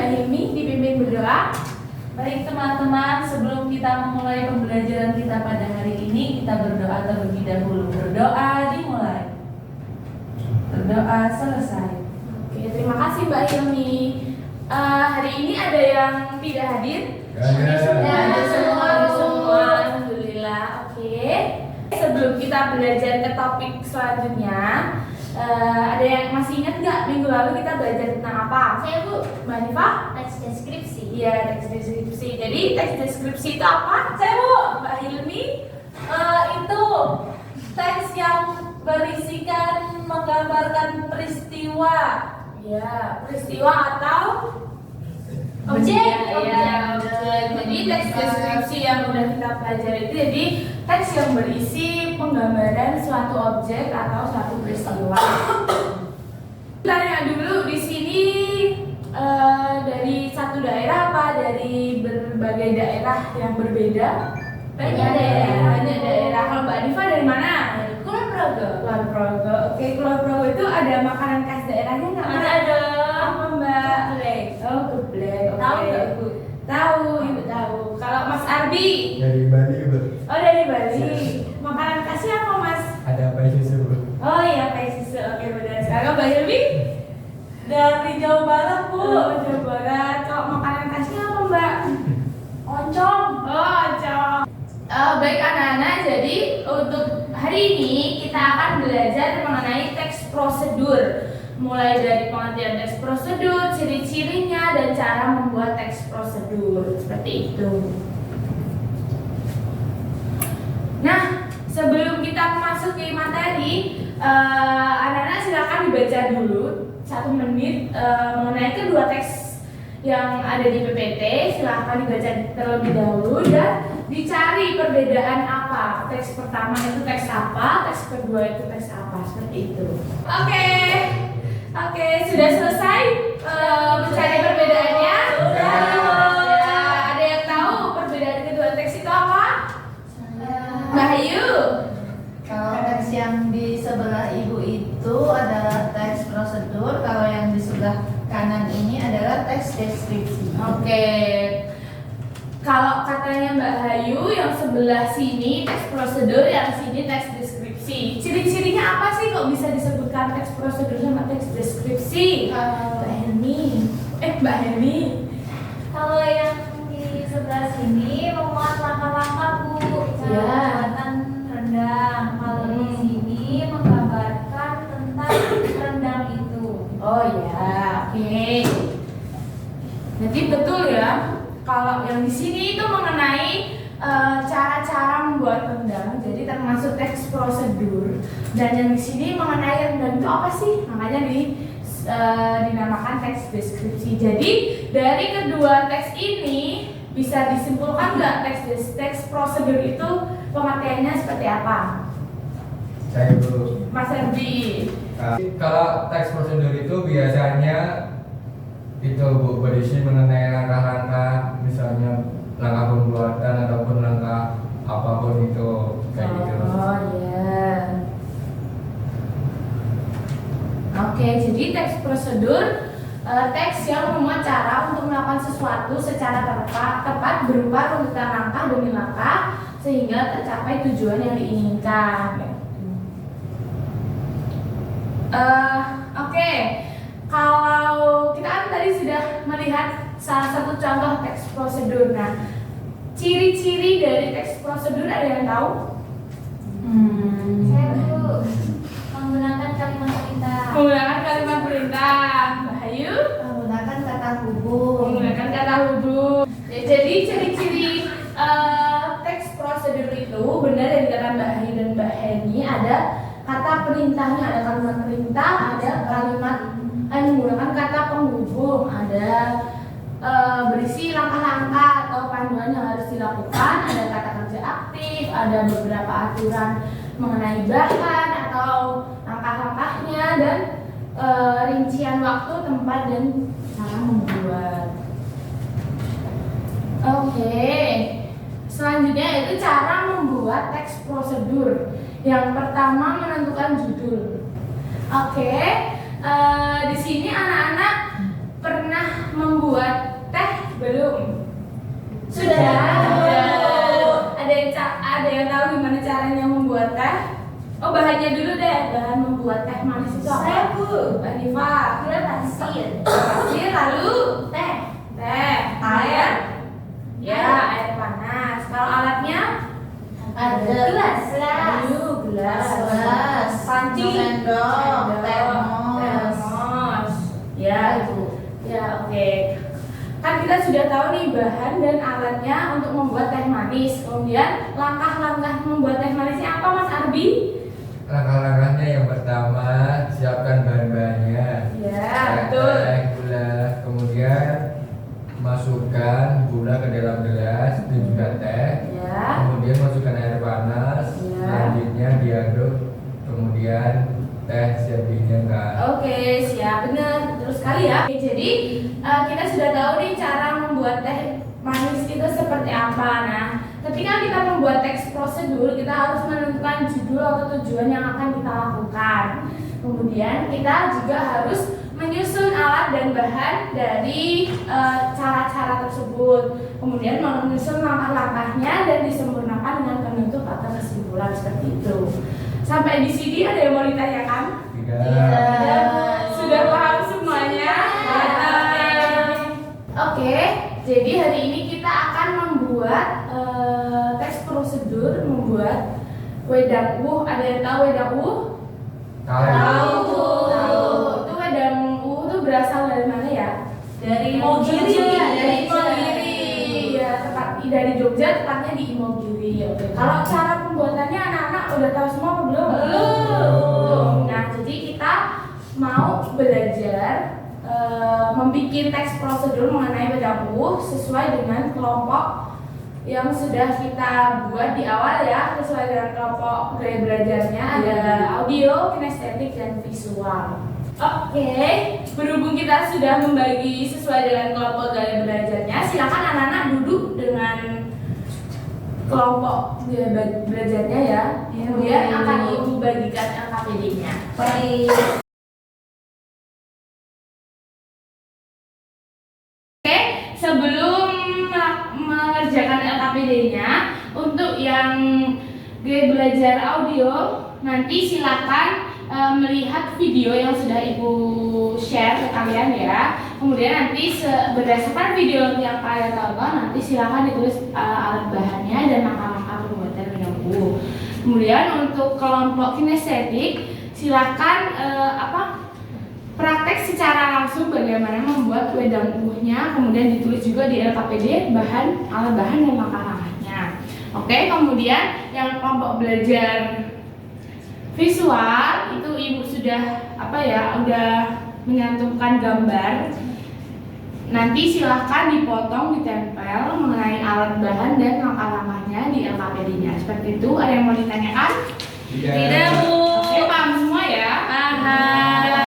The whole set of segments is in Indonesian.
Hilmi dipimpin berdoa. Baik teman-teman, sebelum kita memulai pembelajaran kita pada hari ini, kita berdoa terlebih dahulu. Berdoa dimulai. Berdoa selesai. Oke, terima kasih Mbak Hilmi. Hari ini ada yang tidak hadir? Ada semua. Alhamdulillah. Oke. Sebelum kita belajar ke topik selanjutnya, ada yang masih ingat nggak minggu lalu kita belajar tentang apa? Saya Bu, Mbak Nifa? teks deskripsi. Iya, teks deskripsi. Jadi teks deskripsi itu apa? Saya Bu, Mbak Hilmi, itu teks yang berisikan menggambarkan peristiwa, ya peristiwa atau objek. Jadi teks deskripsi yang udah kita pelajari itu jadi teks yang berisi penggambaran suatu objek atau suatu peristiwa. Tanya dulu di sini dari satu daerah apa dari berbagai daerah yang berbeda? Banyak daerah. Kalau Mbak Diva dari mana? Kulon Progo. Kulon Progo. Oke, Kulon Progo itu ada makanan khas daerahnya nggak? Ada. Apa Mbak? Geblek. Oh, geblek. Oke. Tahu nggak Bu? Tahu, Ibu tahu. Kalau Mas Arbi? Dari Bali, Bu. Oh, dari Bali. Makanan khasnya apa, Mas? Ada apa susu, Bu? Oh iya, pai susu. Oke, benar. Sekarang Mbak Hilmi? Dari Jawa Barat, Bu. Jawa Barat. Kalau makanan khasnya apa, Mbak? Oncom. Oh, oncom. Baik anak-anak, jadi untuk hari ini kita akan belajar mengenai teks prosedur. Mulai dari pengertian teks prosedur, ciri-cirinya, dan cara membuat teks prosedur. Seperti itu. Nah, sebelum kita memasuki materi, anak-anak silakan dibaca dulu 1 menit mengenai kedua teks yang ada di PPT. Silakan dibaca terlebih dahulu dan dicari perbedaan apa. Teks pertama itu teks apa, teks kedua itu teks apa, seperti itu. Oke, sudah selesai mencari perbedaannya? Ya, ada yang tahu perbedaan kedua teks itu apa? Mbak Ayu? Kalau teks yang di sebelah ibu itu adalah teks prosedur, kalau yang di sebelah kanan ini adalah teks deskripsi. Oke. Kalau katanya Mbak Hayu yang sebelah sini teks prosedur, yang sini teks deskripsi. Ciri-cirinya apa sih kok bisa disebutkan teks prosedur sama teks deskripsi? Mbak Helmi. Mbak Helmi. Kalau yang di sebelah sini memuat langkah-langkah Bu, cara Ya. pembuatan rendang. Kalau di sini menggambarkan tentang rendang itu. Oh ya, oke. Jadi betul ya. Kalau yang di sini itu mengenai cara-cara membuat rendang, jadi termasuk teks prosedur. Dan yang di sini mengenai rendang itu apa sih? Makanya dinamakan teks deskripsi. Jadi dari kedua teks ini bisa disimpulkan nggak teks prosedur itu pengertiannya seperti apa? Saya, Bu. Mas Erdi. Kalau teks prosedur itu biasanya itu, Bu, berisi mengenai langkah-langkah, misalnya langkah pembuatan ataupun langkah apapun itu, kayak gitu. Oh ya. Oke, jadi teks prosedur teks yang memuat cara untuk melakukan sesuatu secara tepat berupa runtutan langkah demi langkah sehingga tercapai tujuan yang diinginkan. Oke. Kalau kita kan tadi sudah melihat salah satu contoh teks prosedur. Nah, ciri-ciri dari teks prosedur ada yang tahu? Saya Bu, menggunakan kalimat perintah. Menggunakan kalimat perintah. Mbak Ayu? Menggunakan kata hubung. Menggunakan kata hubung. Ya, jadi ciri-ciri teks prosedur itu benar yang dikatakan Mbak Ayu dan Mbak Heni, ada kata perintahnya, ada kalimat perintah, ada kalimat menggunakan kata penghubung, ada berisi langkah-langkah atau panduan yang harus dilakukan, ada kata kerja aktif, ada beberapa aturan mengenai bahan atau langkah-langkahnya, dan rincian waktu, tempat, dan cara membuat. Oke. Selanjutnya itu cara membuat teks prosedur. Yang pertama menentukan judul. Oke. Di sini anak-anak pernah membuat teh manis itu apa? Saya, Bu. Mbak Diva. Gula pasir. Pasir, lalu Teh. teh, air. Ya, air panas. Kalau alatnya Ada Gelas. gelas, panci, sendok, termos. termos. Ya, Ibu. ya, oke. Kan kita sudah tahu nih bahan dan alatnya untuk membuat teh manis. Kemudian langkah-langkah membuat teh manisnya apa, Mas Arbi? Langkah-langkahnya yang pertama, siapkan bahan-bahannya. Ya, Teh, betul. gula, kemudian masukkan gula ke dalam gelas dan juga teh. Ya. Kemudian masukkan air panas. Ya. Selanjutnya diaduk. Kemudian teh siap dinyangkan. Oke, siap, benar, terus sekali ya. Oke, jadi kita sudah tahu nih cara membuat teh manis itu seperti apa. Nah, ketika kita membuat teks prosedur, kita harus menentukan judul atau tujuan yang akan kita lakukan. Kemudian kita juga harus menyusun alat dan bahan dari cara-cara tersebut. Kemudian menyusun langkah-langkahnya dan disempurnakan dengan penutup atau kesimpulan seperti itu. Sampai di sini ada yang mau ditanyakan? Tidak. Sudah paham semuanya? Oke, jadi hari ini kita akan membuat teks prosedur, membuat wedang uwuh. Ada yang tahu wedang uwuh? Tahu. Itu wedang uwuh itu berasal dari mana ya? Dari Imogiri. Jogja. Dari Imogiri. Ya, dari Jogja, tepatnya di Imogiri. Oke. Kalau cara pembuatannya anak-anak udah tahu semua apa belum? Belum. Nah, jadi kita mau belajar membuat teks prosedur mengenai wedang uwuh sesuai dengan kelompok yang sudah kita buat di awal ya, sesuai dengan kelompok gaya belajarnya. Ada audio, kinestetik, dan visual. Oke, berhubung kita sudah membagi sesuai dengan kelompok gaya belajarnya, silakan anak-anak duduk dengan kelompok gaya belajarnya ya. Kemudian akan ibu bagikan LKPD-nya. Baik. Oke, sebelum mengerjakan LKPD-nya, untuk yang gaya belajar audio, nanti silakan melihat video yang sudah ibu share ke kalian ya. Kemudian nanti berdasarkan video yang kalian tonton, nanti silakan ditulis alat bahannya dan langkah-langkah pembuatan wedang uwuh. Kemudian untuk kelompok kinestetik, silakan praktek secara langsung bagaimana membuat wedang uwuhnya, kemudian ditulis juga di LKPD alat bahan dan langkah-langkahnya. Oke, kemudian yang kelompok belajar visual itu ibu sudah udah menyantumkan gambar. Nanti silahkan dipotong, ditempel mengenai alat bahan dan langkah-langkahnya di LKPD-nya. Seperti itu. Ada yang mau ditanyakan? Tidak. Bu. Oke, paham semua ya? Paham.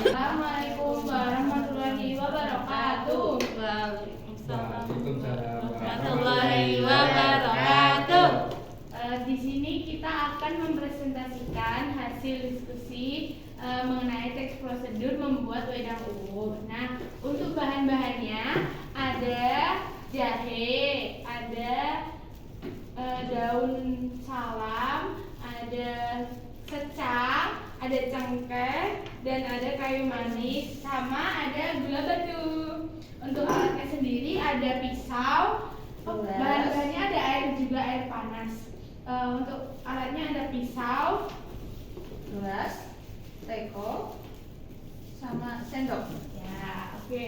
Assalamualaikum warahmatullahi wabarakatuh. Waalaikumsalam Warahmatullahi wabarakatuh. Di sini kita akan hasil diskusi mengenai teks prosedur membuat wedang uwuh. Nah, untuk bahan-bahannya ada jahe, ada daun salam, ada secang, ada cengkeh, dan ada kayu manis, sama ada gula batu. Untuk alatnya sendiri ada pisau, bahan-bahannya ada air juga, air panas. Untuk alatnya ada pisau, gelas, teko, sama sendok. ya oke.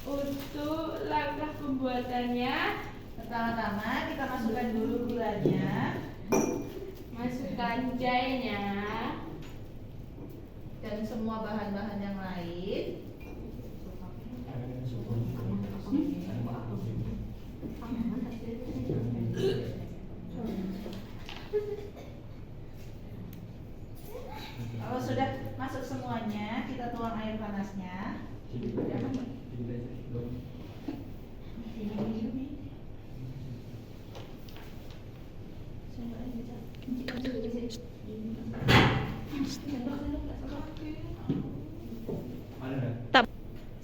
Untuk langkah pembuatannya, Pertama-tama kita masukkan dulu gulanya masukkan jahenya, dan semua bahan-bahan yang lain. Kalau sudah masuk semuanya, kita tuang air panasnya.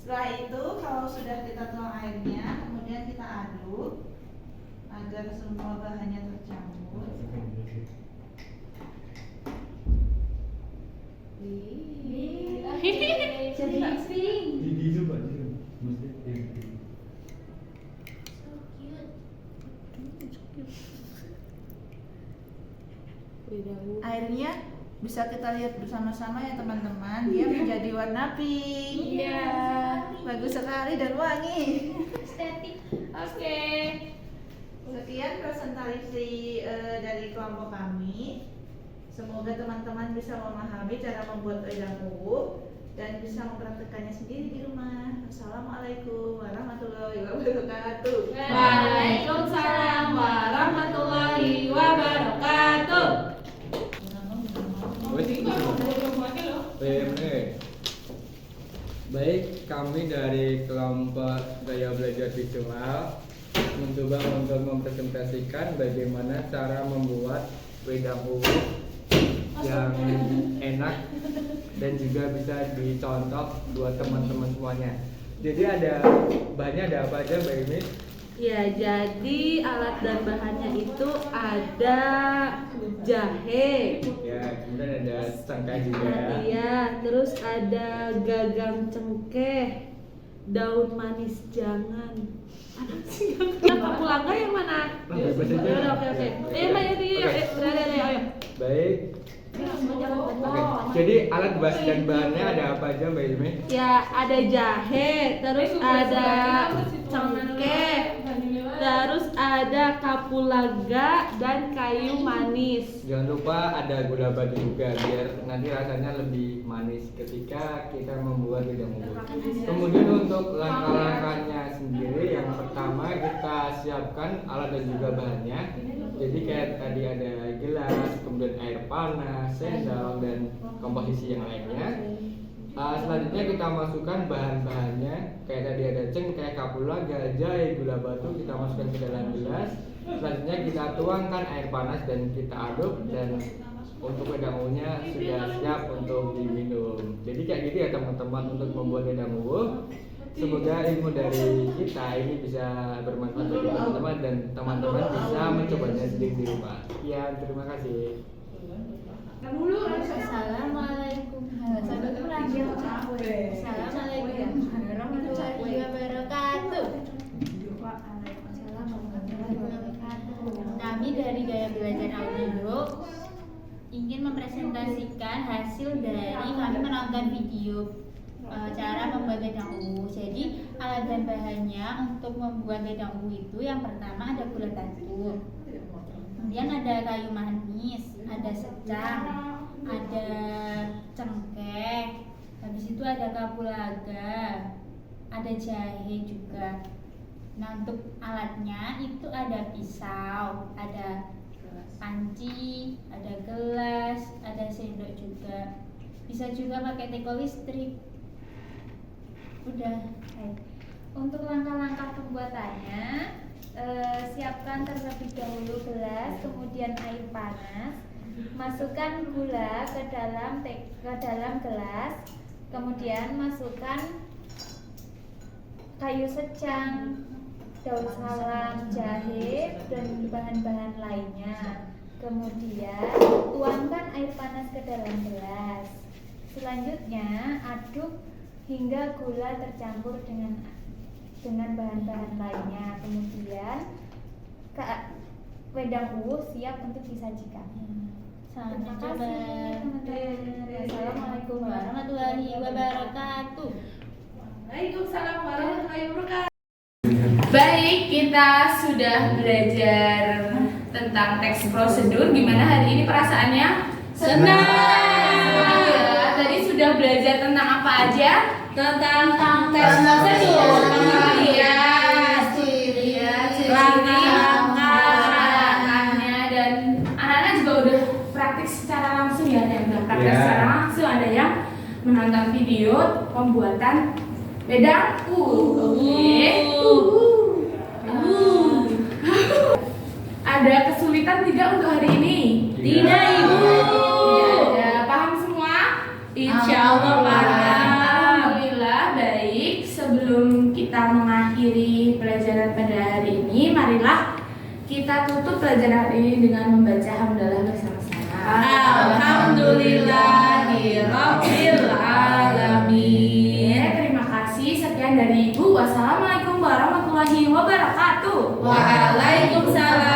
Setelah itu, kalau sudah kita tuang airnya, kemudian kita aduk agar semua bahannya tercampur. Jadi pink. Airnya bisa kita lihat bersama-sama ya teman-teman, dia menjadi warna pink. Iya. Bagus sekali dan wangi. Estetik. Oke. Sekian presentasi dari kelompok kami. Semoga teman-teman bisa memahami cara membuat wedang uwuh dan bisa mempraktekannya sendiri di rumah. Assalamualaikum warahmatullahi wabarakatuh. Waalaikumsalam warahmatullahi wabarakatuh. Baik, kami dari kelompok Gaya Belajar Visual mencoba untuk mempresentasikan bagaimana cara membuat wedang uwuh yang enak dan juga bisa dicontoh buat teman-teman semuanya. Jadi bahannya ada apa aja, Mbak Imi? Ya, jadi alat dan bahannya itu ada jahe, Ya, kemudian ada cengkeh juga. iya, terus ada gagang cengkeh, daun manis jangan. Ada sih yang kapulaga yang mana? Oke. Oke. Mbak Yati, ayo. Baik. Oke. Jadi alat dan bahannya ada apa aja, Mbak Imi? Ya, ada jahe, terus ada cengkeh, terus ada kapulaga dan kayu manis. Jangan lupa ada gula batu juga biar nanti rasanya lebih manis ketika kita membuat wedang uwuh. Kemudian untuk langkah-langkahnya sendiri, yang pertama kita siapkan alat dan juga bahannya. Jadi kayak tadi ada gelas, kemudian air panas, sendok, dan komposisi yang lainnya. Selanjutnya kita masukkan bahan-bahannya. Kayak tadi ada cengkeh, kapulaga, jahe, gula batu, kita masukkan ke dalam gelas. Selanjutnya kita tuangkan air panas dan kita aduk, dan untuk wedang uwuhnya sudah siap untuk diminum. Jadi kayak gitu ya teman-teman untuk membuat wedang uwuh. Semoga ilmu dari kita ini bisa bermanfaat bagi teman-teman dan teman-teman bisa mencobanya sendiri di rumah. Sekian, terima kasih. Assalamualaikum. Assalamualaikum warahmatullahi wabarakatuh. Kami dari Gaya Belajar Audio ingin mempresentasikan hasil dari kami menonton video cara membuat wedang uwuh. Jadi alat dan bahannya untuk membuat wedang uwuh itu yang pertama ada gula batu, kemudian ada kayu manis, ada secang, ada cengkeh, habis itu ada kapulaga, ada jahe juga. Nah, untuk alatnya itu ada pisau, ada panci, ada gelas, ada sendok juga. Bisa juga pakai teko listrik. Udah. Untuk langkah-langkah pembuatannya, siapkan terlebih dahulu gelas, kemudian air panas, Masukkan gula ke dalam gelas, kemudian masukkan kayu secang, daun salam, jahe, dan bahan-bahan lainnya. Kemudian tuangkan air panas ke dalam gelas. Selanjutnya aduk hingga gula tercampur dengan bahan-bahan lainnya. Kemudian wedang uwuh siap untuk disajikan. Terima kasih teman-teman. Assalamualaikum warahmatullahi wabarakatuh. Waalaikumsalam warahmatullahi wabarakatuh. Baik, kita sudah belajar tentang teks prosedur. Gimana hari ini perasaannya? Senang. Ya, tadi sudah belajar tentang apa aja? Tentang teks prosedur. Iya, langkah-langkahnya, dan anak-anak juga udah praktik secara langsung ya. Ada yang udah praktik Ya. secara langsung, ada yang menonton video pembuatan wedang uwuh. Oke. Ada kesulitan tidak untuk hari ini? Tidak, Ibu. Tidak ada. Paham semua? Insya Allah paham. Alhamdulillah baik. Sebelum kita mengakhiri pelajaran pada hari ini, marilah kita tutup pelajaran hari ini dengan membaca hamdalah bersama-sama. Alhamdulillahirabbil alamin. Terima kasih. Sekian dari Ibu. Wassalamualaikum warahmatullahi wabarakatuh. Waalaikumsalam